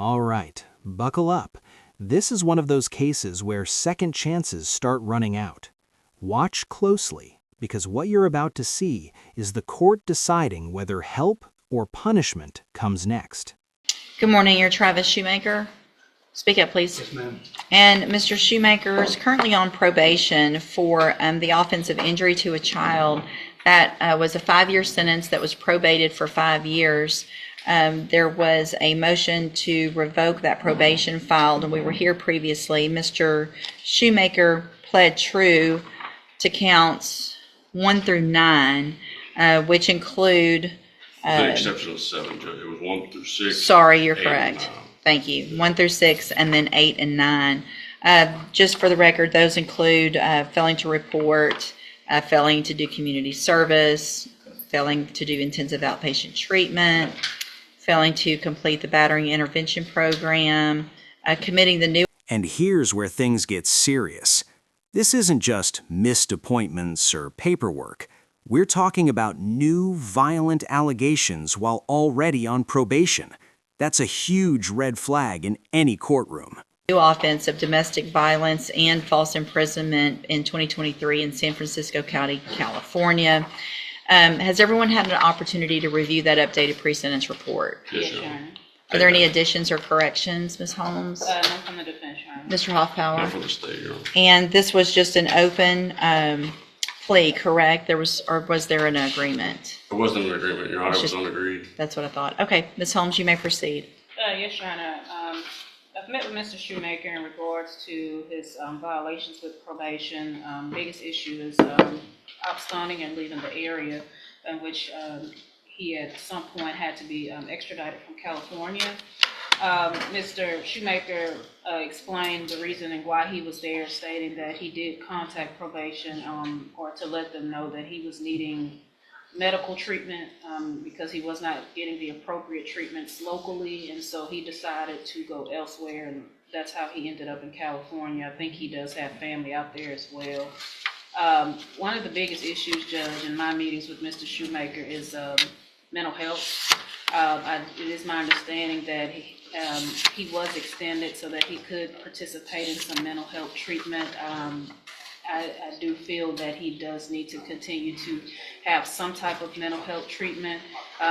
All right, buckle up. This is one of those cases where second chances start running out. Watch closely, because what you're about to see is the court deciding whether help or punishment comes next. Good morning, you're Travis Shoemaker. Speak up, please. Yes, ma'am. And Mr. Shoemaker is currently on probation for the offense of injury to a child. That was a 5-year sentence that was probated for 5 years. There was a motion to revoke that probation filed, and we were here previously. Mr. Shoemaker pled true to counts 1 through 9, which include... With the exception of 7, Judge. It was 1 through 6. Sorry, you're 8 correct. and 9. Thank you. 1 through 6, and then 8 and 9. Just for the record, those include failing to report, failing to do community service, failing to do intensive outpatient treatment, failing to complete the battering intervention program, committing the new... And here's where things get serious. This isn't just missed appointments or paperwork. We're talking about new, violent allegations while already on probation. That's a huge red flag in any courtroom. New offense of domestic violence and false imprisonment in 2023 in San Francisco County, California. Has everyone had an opportunity to review that updated pre-sentence report? Yes, Your Honor. Are there any additions or corrections, Ms. Holmes? None from the defense, Your Honor. Mr. Not Hoffpower? for the state, Your Honor. And this was just an open plea, correct? Was there an agreement? It wasn't an agreement, Your Honor. It was unagreed. That's what I thought. Okay, Ms. Holmes, you may proceed. Yes, Your Honor. I've met with Mr. Shoemaker in regards to his violations with probation. Biggest issue is absconding and leaving the area, in which he at some point had to be extradited from California. Mr. Shoemaker explained the reasoning why he was there, stating that he did contact probation or to let them know that he was needing medical treatment because he was not getting the appropriate treatments locally, and so he decided to go elsewhere, and that's how he ended up in California. I think he does have family out there as well. One of the biggest issues, Judge, in my meetings with Mr. Shoemaker is mental health. It is my understanding that he was extended so that he could participate in some mental health treatment. I do feel that he does need to continue to have some type of mental health treatment.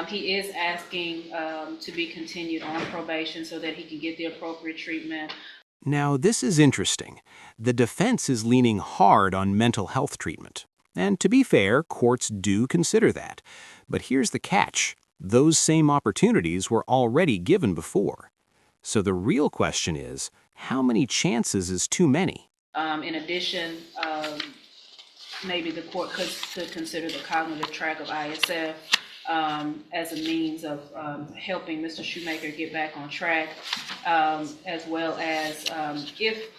He is asking to be continued on probation so that he can get the appropriate treatment. Now, this is interesting. The defense is leaning hard on mental health treatment. And to be fair, courts do consider that. But here's the catch. Those same opportunities were already given before. So the real question is, how many chances is too many? In addition, maybe the court could consider the cognitive track of ISF as a means of helping Mr. Shoemaker get back on track, as well as if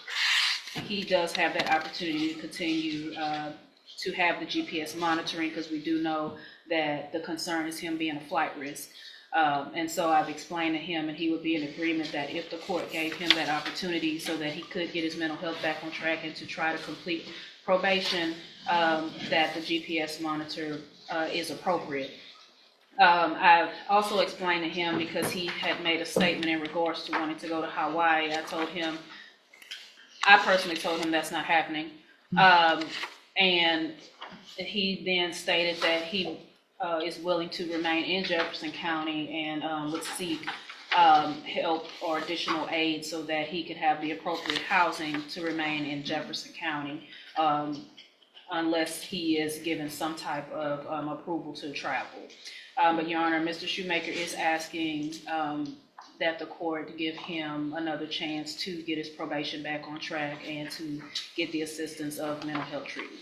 he does have that opportunity to continue to have the GPS monitoring, because we do know that the concern is him being a flight risk. And so I've explained to him, and he would be in agreement that if the court gave him that opportunity so that he could get his mental health back on track and to try to complete probation, that the GPS monitor is appropriate. I've also explained to him, because he had made a statement in regards to wanting to go to Hawaii. I personally told him that's not happening. And he then stated that he is willing to remain in Jefferson County and would seek help or additional aid so that he could have the appropriate housing to remain in Jefferson County, unless he is given some type of approval to travel. But Your Honor, Mr. Shoemaker is asking that the court give him another chance to get his probation back on track and to get the assistance of mental health treatment.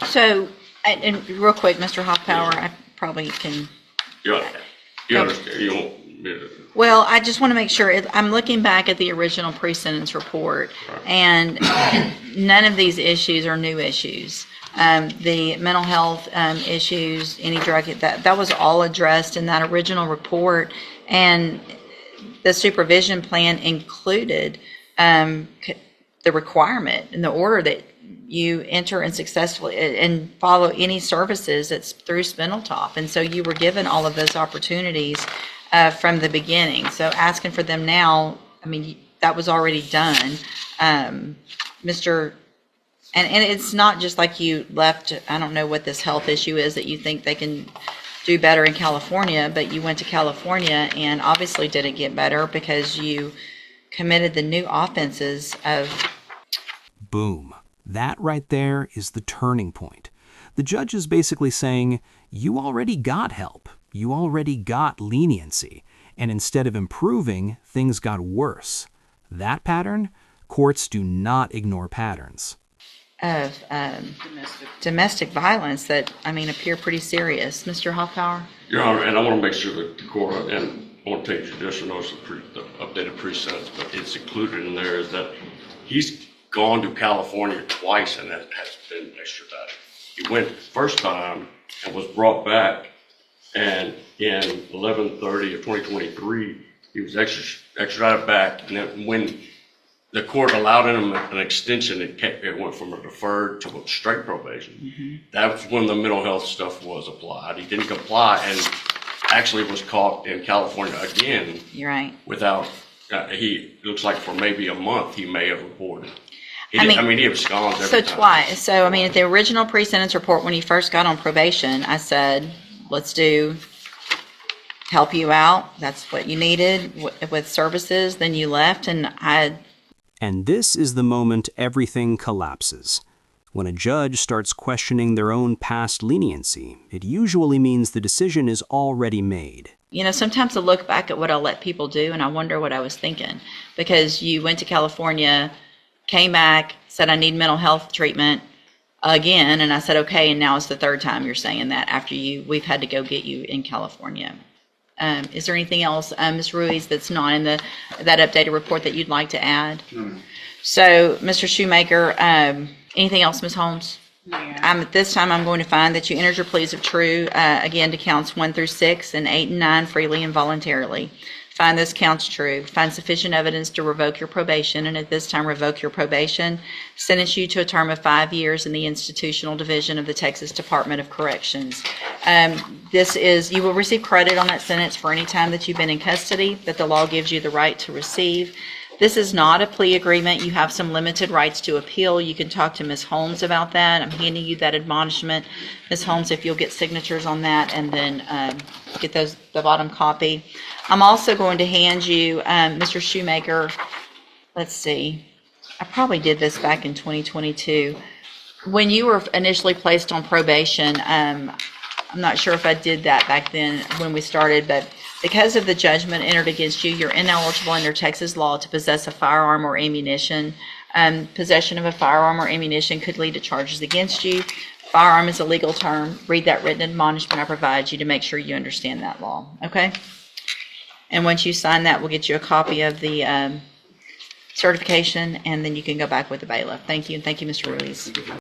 So, and real quick, Mr. Hoffpower, I probably can... You understand. You don't me to... Well, I just want to make sure, I'm looking back at the original pre-sentence report, and none of these issues are new issues. The mental health issues, any drug, that was all addressed in that original report, and the supervision plan included the requirement and the order that you enter and successfully and follow any services that's through Spindletop. And so you were given all of those opportunities from the beginning. So asking for them now, I mean, that was already done. And it's not just like you left, I don't know what this health issue is that you think they can do better in California, but you went to California and obviously didn't get better because you committed the new offenses of... Boom. That right there is the turning point. The judge is basically saying, you already got help. You already got leniency. And instead of improving, things got worse. That pattern? Courts do not ignore patterns. Of domestic violence that, I mean, appear pretty serious. Mr. Hoffpower? Your Honor, and I want to make sure that the court, and I want to take judicial notice of the updated presets, but it's included in there is that he's gone to California twice and has been extradited. He went first time and was brought back, and in 11/30 of 2023, he was extradited back, and then when the court allowed him an extension, it went from a deferred to a straight probation. Mm-hmm. That's when the mental health stuff was applied. He didn't comply and actually was caught in California again. You're right. Without, he looks like for maybe a month he may have reported. He he absconds every time. Twice. So, I mean, at the original pre-sentence report, when he first got on probation, I said, let's help you out. That's what you needed with services. Then you left, And this is the moment everything collapses. When a judge starts questioning their own past leniency, it usually means the decision is already made. You know, sometimes I look back at what I let people do and I wonder what I was thinking. Because you went to California, came back, said I need mental health treatment again, and I said, okay, and now it's the third time you're saying that after we've had to go get you in California. Is there anything else, Ms. Ruiz, that's not in that updated report that you'd like to add? So, Mr. Shoemaker, anything else, Ms. Holmes? Yeah. At this time, I'm going to find that you entered your pleas of true, again, to counts 1 through 6 and 8 and 9 freely and voluntarily. Find this counts true. Find sufficient evidence to revoke your probation, and at this time revoke your probation. Sentence you to a term of 5 years in the institutional division of the Texas Department of Corrections. You will receive credit on that sentence for any time that you've been in custody that the law gives you the right to receive. This is not a plea agreement. You have some limited rights to appeal. You can talk to Ms. Holmes about that. I'm handing you that admonishment. Ms. Holmes, if you'll get signatures on that and then get the bottom copy. I'm also going to hand you, Mr. Shoemaker, let's see, I probably did this back in 2022. When you were initially placed on probation, I'm not sure if I did that back then when we started, but because of the judgment entered against you, you're ineligible under Texas law to possess a firearm or ammunition. Possession of a firearm or ammunition could lead to charges against you. Firearm is a legal term. Read that written admonishment I provide you to make sure you understand that law, okay? And once you sign that, we'll get you a copy of the certification, and then you can go back with the bailiff. Thank you, and thank you, Mr. Ruiz.